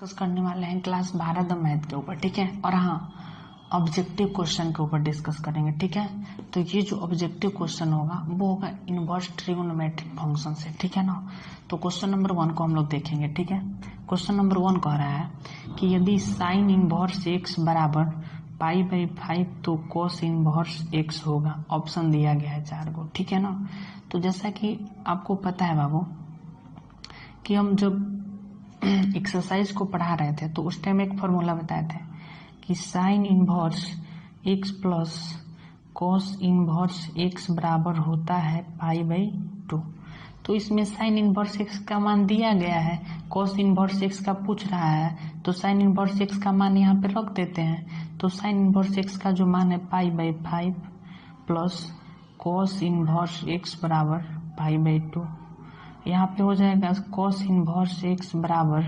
Discuss करने वाले हैं क्लास 12 द मैथ के ऊपर, ठीक है। और हाँ, ऑब्जेक्टिव क्वेश्चन के ऊपर डिस्कस करेंगे, ठीक है। तो ये जो ऑब्जेक्टिव क्वेश्चन होगा वो होगा इनवर्स ट्रिगोनोमेट्रिक फंक्शन से, ठीक है ना। तो क्वेश्चन नंबर 1 को हम लोग देखेंगे, ठीक है। क्वेश्चन नंबर 1 कह रहा है कि यदि साइन इनवर्स x बराबर π/5 तो कोस इनवर्स x होगा। ऑप्शन दिया गया है 4 को, ठीक है ना। तो जैसा कि आपको पता है बाबू कि हम जब एक्सरसाइज को पढ़ा रहे थे तो उस टाइम एक फॉर्मूला बताए थे कि sign inverse x plus cos inverse x बराबर होता है π/2। तो इसमें साइन इनवर्स x का मान दिया गया है, कोस इनवर्स x का पूछ रहा है, तो साइन इनवर्स x का मान यहाँ पे रख देते हैं। तो साइन इनवर्स x का जो मान है π/5 प्लस कोस इनवर्स x बराबर π/2। यहाँ पे हो जाएगा कोस इनवर्स x बराबर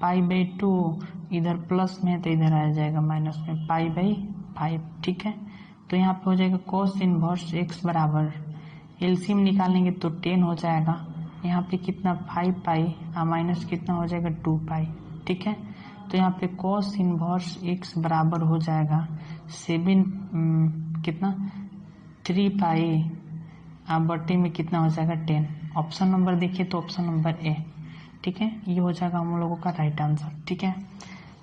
π/2, इधर प्लस में तो इधर आ जाएगा माइनस में π/5, ठीक है। तो यहाँ पे हो जाएगा कोस इनवर्स x बराबर, एलसीएम निकालेंगे तो 10 हो जाएगा। यहाँ पे कितना 5π माइनस कितना हो जाएगा 2π, ठीक है। तो यहाँ पे कोस इनवर्स x बराबर हो जाएगा 3π बटे में कितना हो जाएगा 10। ऑप्शन नंबर देखिए तो ऑप्शन नंबर ए, ठीक है, ये हो जाएगा हम लोगों का राइट आंसर, ठीक है।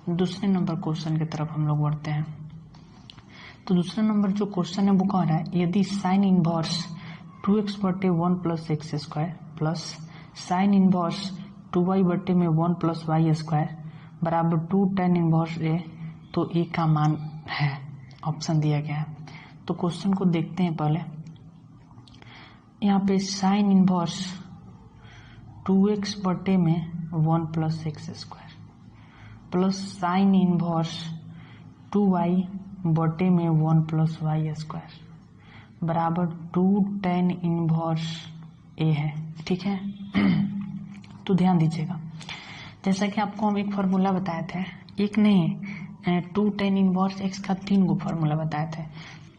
दूसरे नंबर क्वेश्चन की तरफ हम लोग बढ़ते हैं। तो दूसरा नंबर जो क्वेश्चन है वो कह रहा है यदि साइन इनवर्स 2x बटे 1 plus x square plus sine inverse 2y बटे में 1 प्लस वाई स्क्वायर बराबर 2 tan इनवर्स ए, तो ए का मान है। ऑप्शन दिया गया है। तो क्वेश्चन को देखते हैं पहले। यहाँ पे साइन इनवर्स 2x बटे में 1 plus x square plus sine inverse 2y बटे में 1 प्लस वाई स्क्वायर बराबर 2 tan इनवर्स ए है, ठीक है। तो ध्यान दीजिएगा, जैसा कि आपको हम एक फार्मूला बताए थे, एक नहीं 2 tan इनवर्स x का 3 गो फार्मूला बताए थे।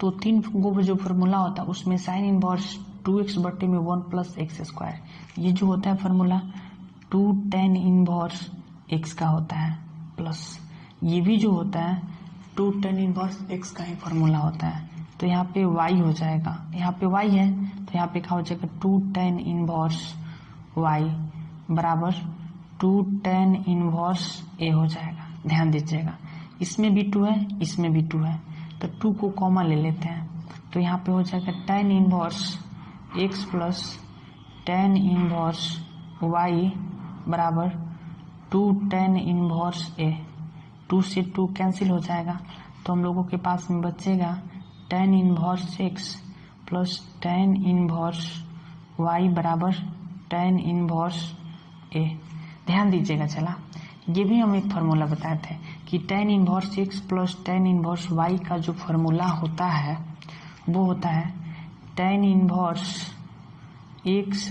तो 3 गो जो फार्मूला होता है उसमें साइन इनवर्स 2x बटे में 1 प्लस एक्स स्क्वायर, ये जो होता है फार्मूला 2 tan इनवर्स x का होता है, प्लस ये भी जो होता है 2 tan इनवर्स x का ही फार्मूला होता है। तो यहाँ पे y हो जाएगा, यहाँ पे y है तो यहाँ पे क्या हो जाएगा 2 tan इनवर्स y बराबर 2 tan इनवर्स a हो जाएगा। ध्यान दीजिएगा, इसमें भी 2 है, इसमें भी 2 है, तो 2 को कॉमन ले लेते हैं। तो यहाँ पे हो जाएगा tan inverse x plus tan inverse y बराबर 2 tan इनवर्स a। 2 से 2 कैंसिल हो जाएगा, तो हम लोगों के पास में बचेगा tan inverse x plus tan inverse y बराबर tan इनवर्स a। ध्यान दीजिएगा, चला ये भी हम एक फार्मूला बताए थे कि tan inverse x plus tan inverse y का जो फार्मूला होता है वो होता है tan inverse x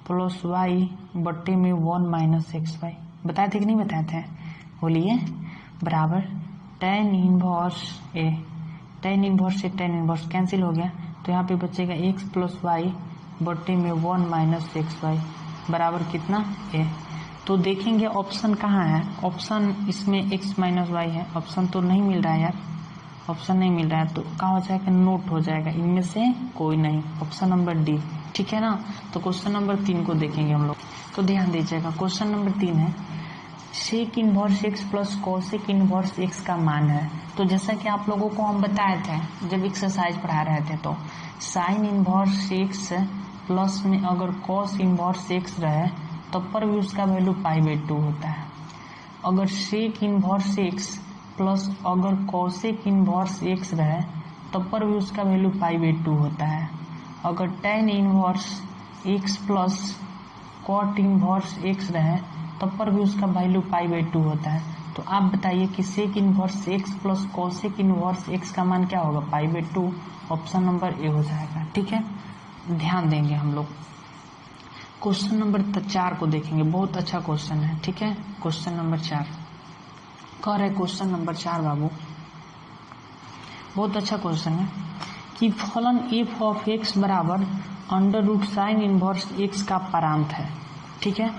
plus y बटे में 1 माइनस xy। बताए थे कि नहीं बताए थे? बोलिए। बराबर tan inverse a, tan inverse से tan इनवर्स कैंसिल हो गया, तो यहाँ पे बचेगा x प्लस y बटे में 1 माइनस xy बराबर कितना a। तो देखेंगे ऑप्शन कहाँ है, ऑप्शन इसमें x माइनस y है, ऑप्शन तो नहीं मिल रहा है यार, ऑप्शन नहीं मिल रहा है, तो कहाँ हो जाएगा नोट हो जाएगा, इनमें से कोई नहीं, ऑप्शन नंबर डी, ठीक है ना। तो क्वेश्चन नंबर 3 को देखेंगे हम लोग। तो ध्यान दीजिएगा, क्वेश्चन नंबर 3 है sec inverse x plus cosec inverse x का मान है। तो जैसा कि आप लोगों को हम बताए थे जब एक्सरसाइज पढ़ा रहे थे, तो साइन इनवर्स x प्लस में अगर कॉस इनवर्स x रहे तब पर भी उसका वैल्यू π/2 होता है। अगर सेक इनवर्स x प्लस अगर कोसेक इनवर्स x रहे तब पर भी उसका वैल्यू π/2 होता है। अगर tan inverse x plus cot inverse x रहे तब पर भी उसका वैल्यू π/2 होता है। तो आप बताइए कि sec inverse x plus cosec inverse x का मान क्या होगा, π/2। ऑप्शन नंबर ए हो जाएगा, ठीक है। ध्यान देंगे हम लोग। क्वेश्चन नंबर 4 को देखेंगे, बहुत अच्छा क्वेश्चन है, ठीक है। क्वेश्चन नंबर 4 कह रहे क्वेश्चन नंबर 4 बाबू, बहुत अच्छा क्वेश्चन है कि फलन f ऑफ x बराबर under root sine inverse x का प्रांत है, ठीक है।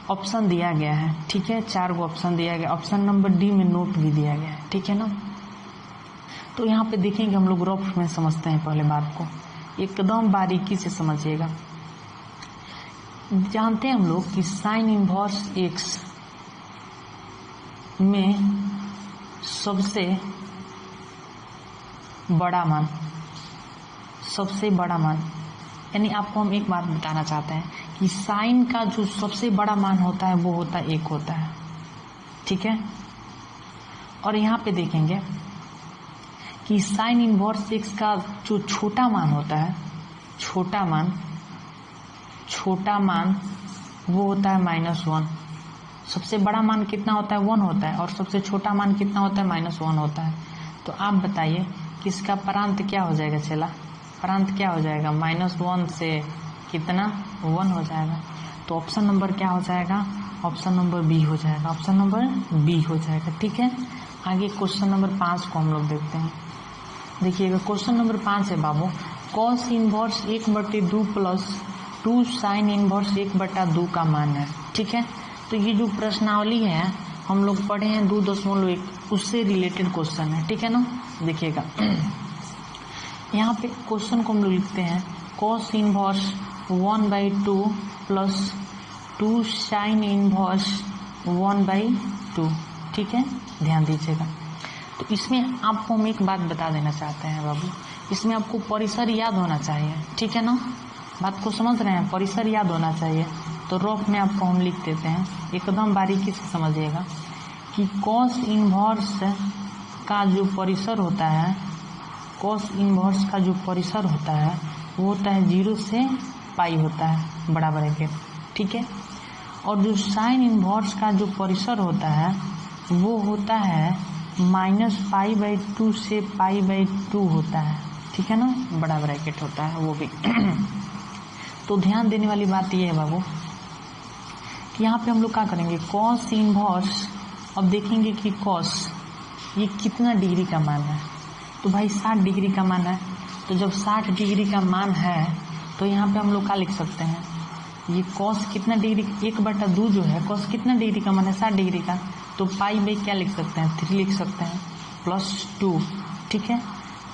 ऑप्शन दिया गया है, ठीक है, 4 गो ऑप्शन दिया गया। ऑप्शन नंबर डी में नोट भी दिया गया है, ठीक है ना। तो यहाँ पे देखेंगे हम लोग रफ में समझते हैं पहले बात को, एकदम बारीकी से समझिएगा। जानते हैं हम लोग कि साइन इनवर्स एक्स में सबसे बड़ा मान, सबसे बड़ा मान, यानी आपको हम एक बात बताना चाहते हैं कि साइन का जो सबसे बड़ा मान होता है वो होता है 1 होता है, ठीक है। और यहाँ पे देखेंगे कि साइन इनवर्स एक्स का जो छोटा मान होता है, छोटा मान वो होता है -1। सबसे बड़ा मान कितना होता है 1 होता है, और सबसे छोटा मान कितना होता है -1 होता है। तो आप बताइए कि इसका प्रांत क्या हो जाएगा चला, प्रांत क्या हो जाएगा, -1 से कितना 1 हो जाएगा। तो ऑप्शन नंबर क्या हो जाएगा, ऑप्शन नंबर बी हो जाएगा, ऑप्शन नंबर बी हो जाएगा, ठीक है। आगे क्वेश्चन नंबर 5 को हम लोग देखते हैं। देखिएगा क्वेश्चन नंबर 5 है बाबू, cos inverse 1/2 plus 2 sine inverse 1/2 का मान है, ठीक है। तो ये जो प्रश्नावली है हम लोग पढ़े हैं 2.1, उससे रिलेटेड क्वेश्चन है, ठीक है ना। देखिएगा यहाँ पे क्वेश्चन को हम लोग लिखते हैं cos inverse 1/2 plus 2 sine inverse 1/2, ठीक है, ध्यान दीजिएगा। तो इसमें आपको हम एक बात बता देना चाहते हैं बाबू, इसमें आपको परिसर याद होना चाहिए, ठीक है ना, बात को समझ रहे हैं, परिसर याद होना चाहिए। तो रफ में आपको हम लिख देते हैं, एकदम बारीकी से समझिएगा कि कॉस इनवर्स का जो परिसर होता है, कॉस इनवर्स का जो परिसर होता है वो होता है 0 से पाई होता है, बड़ा ब्रैकेट, ठीक है। और जो साइन इनवर्स का जो परिसर होता है वो होता है -π/2 से π/2 होता है, ठीक है ना, बड़ा ब्रैकेट होता है वो भी। तो ध्यान देने वाली बात ये है बाबू कि यहाँ पे हम लोग क्या करेंगे, कॉस इनवर्स, अब देखेंगे कि कॉस ये कितना डिग्री का मान है। तो भाई 60 डिग्री का मान है, तो जब 60 डिग्री का मान है तो यहाँ पे हम लोग क्या लिख सकते हैं, ये कॉस कितना डिग्री, 1/2 जो है कॉस कितना डिग्री का मान है 60 डिग्री का, तो पाई क्या लिख सकते हैं 3 लिख सकते हैं +2, ठीक है।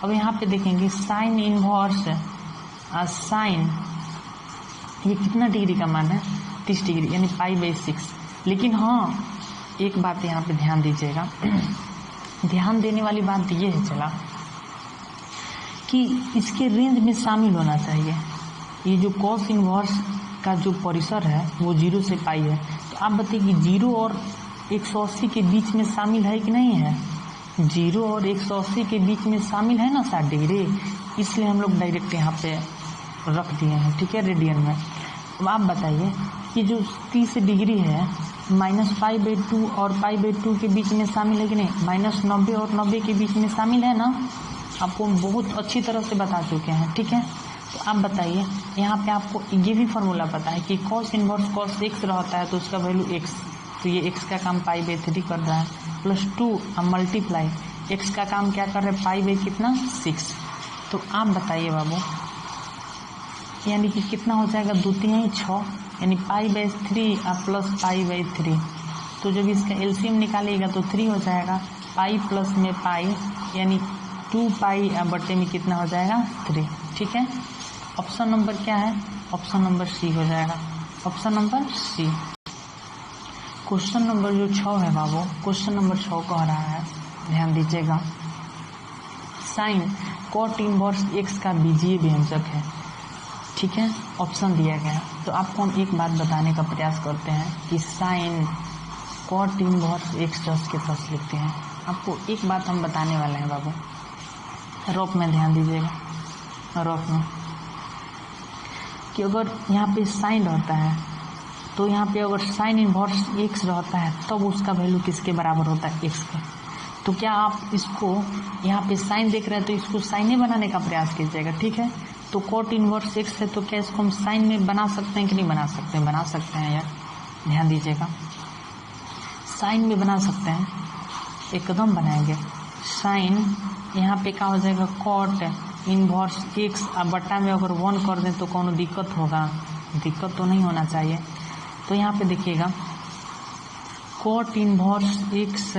अब यहाँ पे देखेंगे साइन इनवर्स साइन ये कितना डिग्री का मान है 30 डिग्री, यानी π/6। लेकिन हाँ एक बात यहाँ पे ध्यान दीजिएगा, ध्यान देने वाली बात ये है चला कि इसके रेंज में शामिल होना चाहिए। ये जो कॉस इनवर्स का जो परिसर है वो 0 से पाई है, तो आप बताइए कि 0 और 180 के बीच में शामिल है कि नहीं है, 0 और 180 के बीच में शामिल है ना 60 डिग्री, इसलिए हम लोग डायरेक्ट यहाँ पे रख दिए हैं, ठीक है, रेडियन में। अब आप बताइए कि जो 30 डिग्री है -π/2 और π/2 के बीच में शामिल है कि नहीं, -90 और 90 के बीच में शामिल है ना, आपको बहुत अच्छी तरह से बता चुके हैं, ठीक है। तो आप बताइए यहाँ पे आपको ये भी फॉर्मूला पता है कि कॉस इनवर्स कॉस x रहता है तो उसका वैल्यू x, तो ये x का काम π/3 कर रहा है, +2 अब मल्टीप्लाई x का काम क्या कर रहा है π/कितना 6। तो आप बताइए बाबू यानी कि कितना हो जाएगा 2 3 6, यानी π/3 और प्लस π/3। तो जब इसका एलसीएम निकालिएगा तो 3 हो जाएगा, पाई प्लस में पाई यानी 2π में कितना हो जाएगा 3, ठीक है। ऑप्शन नंबर क्या है, ऑप्शन नंबर सी हो जाएगा, option number C. Question number जो 6 है बाबू, क्वेश्चन नंबर 6 कह रहा है, ध्यान दीजिएगा, साइन कॉट इनवर्स एक्स का बीजीय व्यंजक है, ठीक है, ऑप्शन दिया गया। तो आपको हम एक बात बताने का प्रयास करते हैं कि sine cot inverse x just के पास लिखते हैं। आपको एक बात हम बताने वाले हैं बाबू, रफ में ध्यान दीजिएगा, रफ में कि अगर यहाँ पे साइन रहता है तो यहाँ पे अगर साइन इनवर्स एक्स रहता है तब तो उसका वैल्यू किसके बराबर होता है एक्स के। तो क्या आप इसको यहाँ पे साइन देख रहे हैं तो इसको साइने बनाने का प्रयास कीजिएगा, ठीक है। तो कॉट इनवर्स एक्स है तो क्या इसको हम साइन में बना सकते हैं कि नहीं बना सकते हैं, बना सकते हैं यार, ध्यान दीजिएगा, साइन में बना सकते हैं, एकदम बनाएंगे। साइन यहाँ पे क्या हो जाएगा कॉट इनवर्स एक्स, अब बट्टा में अगर 1 कर दें तो कोनो दिक्कत होगा, दिक्कत तो नहीं होना चाहिए। तो यहाँ पे देखिएगा कोट इनवर्स एक्स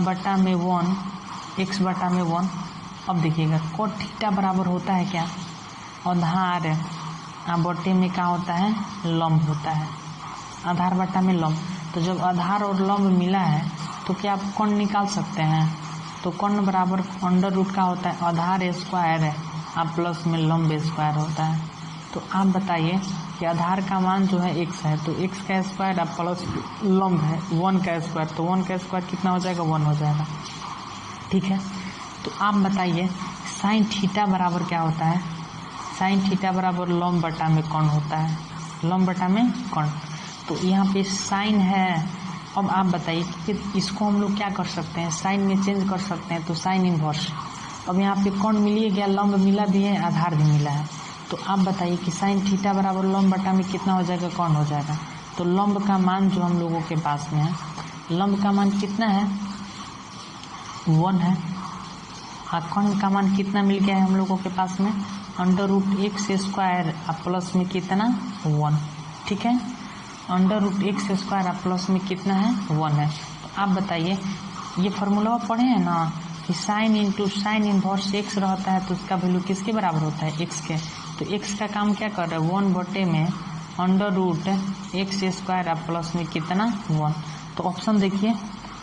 बटा में 1 एक्स बटा में 1। अब देखिएगा कोट थीटा बराबर होता है क्या, आधार बटे में क्या होता है, लंब होता है, आधार बटा में लंब। तो जब आधार और लंब मिला है तो क्या आप कोण निकाल सकते हैं, तो कोण बराबर अंडर रूट का होता है आधार स्क्वायर है आप प्लस में लंब स्क्वायर होता है। तो आप बताइए कि आधार का मान जो है x है, तो x का स्क्वायर आप प्लस लंब है 1 का स्क्वायर, तो 1 का स्क्वायर कितना हो जाएगा, 1 हो जाएगा। ठीक है, तो आप बताइए साइन थीटा बराबर क्या होता है, साइन थीटा बराबर लंब बटा में कोण होता है, लंब बटा में कोण। तो यहाँ पे साइन है। अब आप बताइए कि इसको हम लोग क्या कर सकते हैं, साइन में चेंज कर सकते हैं, तो साइन इनवर्स। अब यहाँ पे कोण मिलिए गया, लंब मिला भी है, आधार भी मिला है। तो आप बताइए कि साइन थीटा बराबर लंब बटा में कितना हो जाएगा, कोण हो जाएगा। तो लंब का मान जो हम लोगों के पास में है, लंब का मान कितना है, 1 है, और कोण का मान कितना मिल गया है हम लोगों के पास में, under root x square plus में कितना, 1। ठीक है, under root x square plus में कितना है, 1 है। तो आप बताइए ये फॉर्मूला पढ़े हैं ना कि sine into sine inverse x रहता है तो उसका वैल्यू किसके बराबर होता है, एक्स के। तो एक्स का काम क्या कर रहा है, 1 बटे में under root x square plus में कितना, 1। तो ऑप्शन देखिए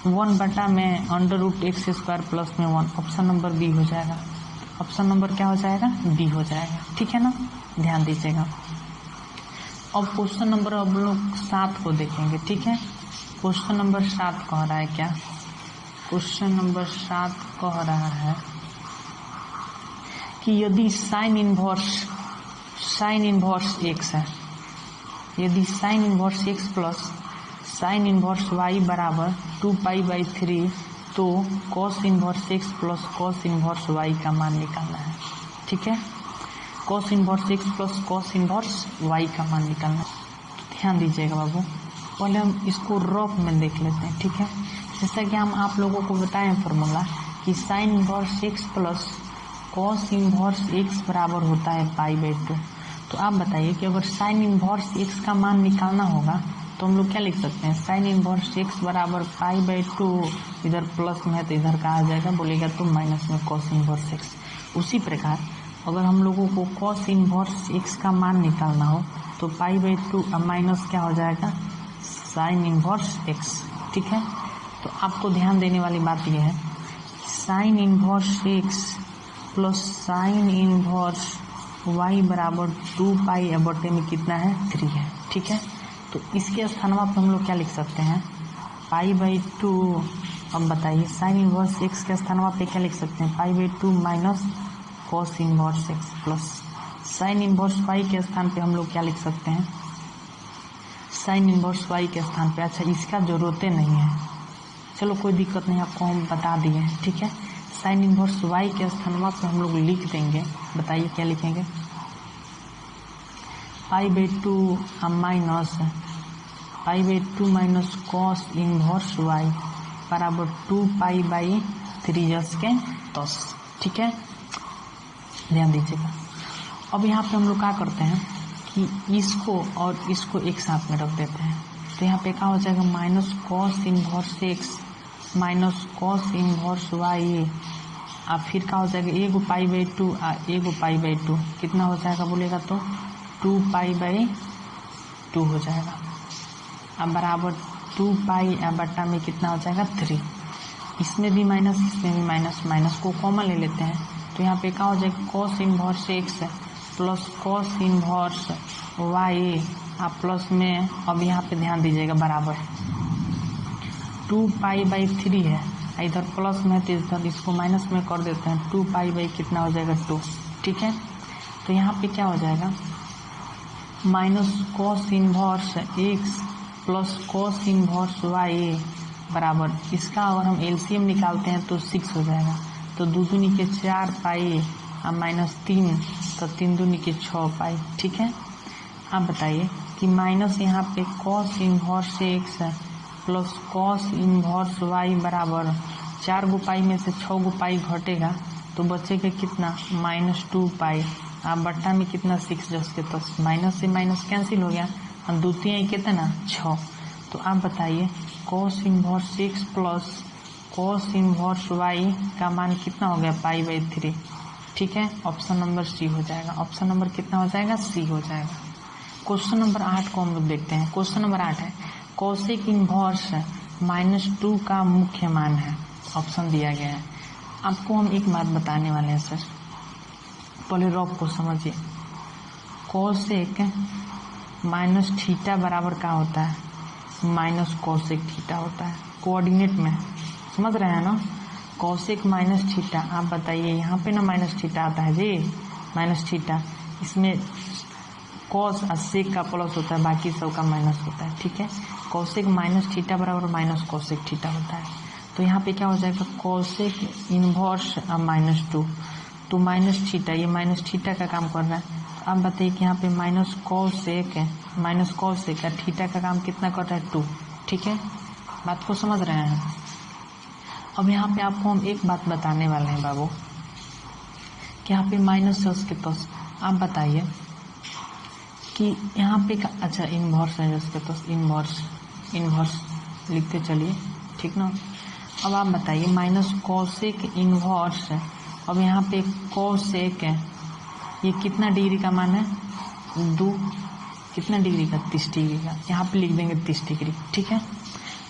1 बटा में under root x square plus में 1, ऑप्शन नंबर बी हो जाएगा। ऑप्शन नंबर क्या हो जाएगा, बी हो जाएगा। ठीक है ना, ध्यान दीजिएगा। अब क्वेश्चन नंबर अब लोग 7 को देखेंगे। ठीक है, क्वेश्चन नंबर 7 कह रहा है क्या, क्वेश्चन नंबर 7 कह रहा है कि यदि साइन इनवर्स एक्स है, यदि sine inverse x plus sine inverse y बराबर 2π/3, तो cos inverse x plus cos inverse y का मान निकालना है। ठीक है, cos inverse x plus cos inverse y का मान निकालना है। तो ध्यान दीजिएगा बाबू, पहले हम इसको रफ में देख लेते हैं। ठीक है, जैसा कि हम आप लोगों को बताएं फॉर्मूला कि sign inverse x plus cos inverse x बराबर होता है π/2। तो आप बताइए कि अगर साइन इनवर्स एक्स का मान निकालना होगा तो हम लोग क्या लिख सकते हैं, साइन इनवर्स एक्स बराबर π/2, इधर प्लस में है तो इधर कहा जाएगा, बोलेगा तो माइनस में कॉस इनवर्स एक्स। उसी प्रकार अगर हम लोगों को कॉस इनवर्स एक्स का मान निकालना हो तो π/2 माइनस क्या हो जाएगा, साइन इनवर्स एक्स। ठीक है, तो आपको ध्यान देने वाली बात यह है sine inverse x plus sine inverse y बराबर 2π/बटे में कितना है, 3 है। ठीक है, तो इसके स्थान पर हम लोग क्या लिख सकते हैं, π/2। अब बताइए साइन इनवर्स एक्स के स्थान पे क्या लिख सकते हैं, π/2 minus cos inverse x plus sine inverse y के स्थान पे हम लोग क्या लिख सकते हैं, साइन इनवर्स वाई के स्थान पे। अच्छा, इसका जरूरत नहीं है, चलो कोई दिक्कत नहीं, आपको हम बता दिए हैं। ठीक है, साइन इनवर्स वाई के स्थान पे हम लोग लिख देंगे। बताइए क्या लिखेंगे, π/2 माइनस कॉस इनवर्स वाई बराबर 2π/3 जस के 10। ठीक है, ध्यान दीजिएगा। अब यहाँ पे हम लोग क्या करते हैं कि इसको और इसको एक साथ में रख देते हैं। तो यहाँ पे क्या हो जाएगा, minus cos inverse x minus cos inverse y, और फिर क्या हो जाएगा, एगो π/2 और एगो π/2 कितना हो जाएगा बोलेगा तो 2π/2 हो जाएगा। अब बराबर 2π बटा में कितना हो जाएगा, 3। इसमें भी माइनस, इसमें भी माइनस, माइनस को कॉमन ले लेते हैं। तो यहाँ पे क्या हो जाएगा, cos inverse x plus cos inverse y plus में, अब यहाँ पे ध्यान दीजिएगा, बराबर 2π/3 है, इधर प्लस में तो इधर इसको माइनस में कर देते हैं, 2π कितना हो जाएगा, 2। ठीक है, तो यहाँ पे क्या हो जाएगा, minus cos inverse x plus cos inverse y बराबर, इसका अगर हम एलसीएम निकालते हैं तो 6 हो जाएगा। तो 2 दूनी के 4π माइनस 3, तो 3 दूनी के 6π। ठीक है, आप बताइए कि माइनस यहाँ पे cos inverse x plus cos inverse y बराबर 4 गो पाई में से 6 गो पाई घटेगा तो बचेगा कितना, -2π। आप बट्टा में कितना, 6 जस के 10, माइनस से माइनस कैंसिल हो गया और द्वितीय कितना 6। तो आप बताइए cos inverse x plus cos inverse y का मान कितना हो गया π/3। ठीक है, ऑप्शन नंबर सी हो जाएगा। ऑप्शन नंबर कितना हो जाएगा, सी हो जाएगा। क्वेश्चन नंबर 8 को हम लोग देखते हैं। क्वेश्चन नंबर 8 है कोसेक इनवर्स -2 का मुख्य मान है। ऑप्शन दिया गया है। आपको हम एक बात बताने वाले हैं सर, पहले रफ को समझिए। कोसेक माइनस थीटा बराबर क्या होता है, माइनस कोसेक थीटा होता है कोऑर्डिनेट में, समझ रहे हैं ना। कोसेक माइनस थीटा, आप बताइए यहाँ पे ना माइनस थीटा आता है जी, माइनस थीटा, इसमें कॉस और सेक का प्लस होता है, बाकी सब का माइनस होता है। ठीक है, कोसेक माइनस थीटा बराबर माइनस कोसेक थीटा होता है। तो यहाँ पे क्या हो जाएगा, कोसेक इनवर्स -2, तो माइनस थीटा, ये माइनस थीटा का काम कर रहा है। आप बताइए कि यहाँ पे माइनस कोसेक है, माइनस कोसेक का थीटा का काम कितना कर रहा है 2। ठीक है, बात को समझ रहे हैं। अब यहाँ पे आपको हम एक बात बताने वाले हैं बाबू, कि यहाँ पे माइनस है उसके पास। आप बताइए कि यहाँ पे अच्छा इनवर्स है उसके पास, इनवर्स लिखते चलिए, ठीक ना। अब आप बताइए माइनस कोसेक इनवर्स है। अब यहाँ पे कोसेक है, ये कितना डिग्री का मान है 2, कितना डिग्री का 30 डिग्री का, यहाँ पे लिख देंगे 30 डिग्री। ठीक है,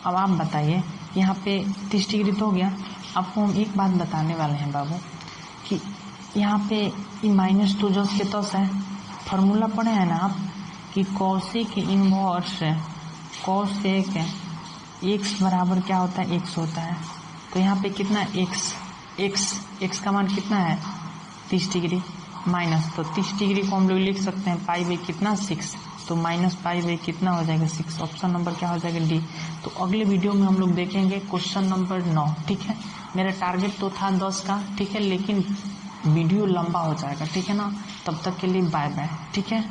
अब आप बताइए यहाँ पे 30 डिग्री तो हो गया। आपको हम एक बात बताने वाले हैं बाबू, कि यहाँ पे ये -2 जो उसके तो है, फार्मूला पढ़े हैं ना आप, कि कोसेक इनवर्स कोसेक x बराबर क्या होता है, x होता है। तो यहाँ पे कितना x का मान कितना है 30 डिग्री माइनस, तो 30 डिग्री को हम लोग लिख सकते हैं π/, कितना 6, तो माइनस π/, कितना हो जाएगा 6। ऑप्शन नंबर क्या हो जाएगा डी। तो अगले वीडियो में हम लोग देखेंगे क्वेश्चन नंबर 9। ठीक है, मेरा टारगेट तो था 10 का, ठीक है, लेकिन वीडियो लंबा हो जाएगा, ठीक है ना। तब तक के लिए बाय बाय, ठीक है।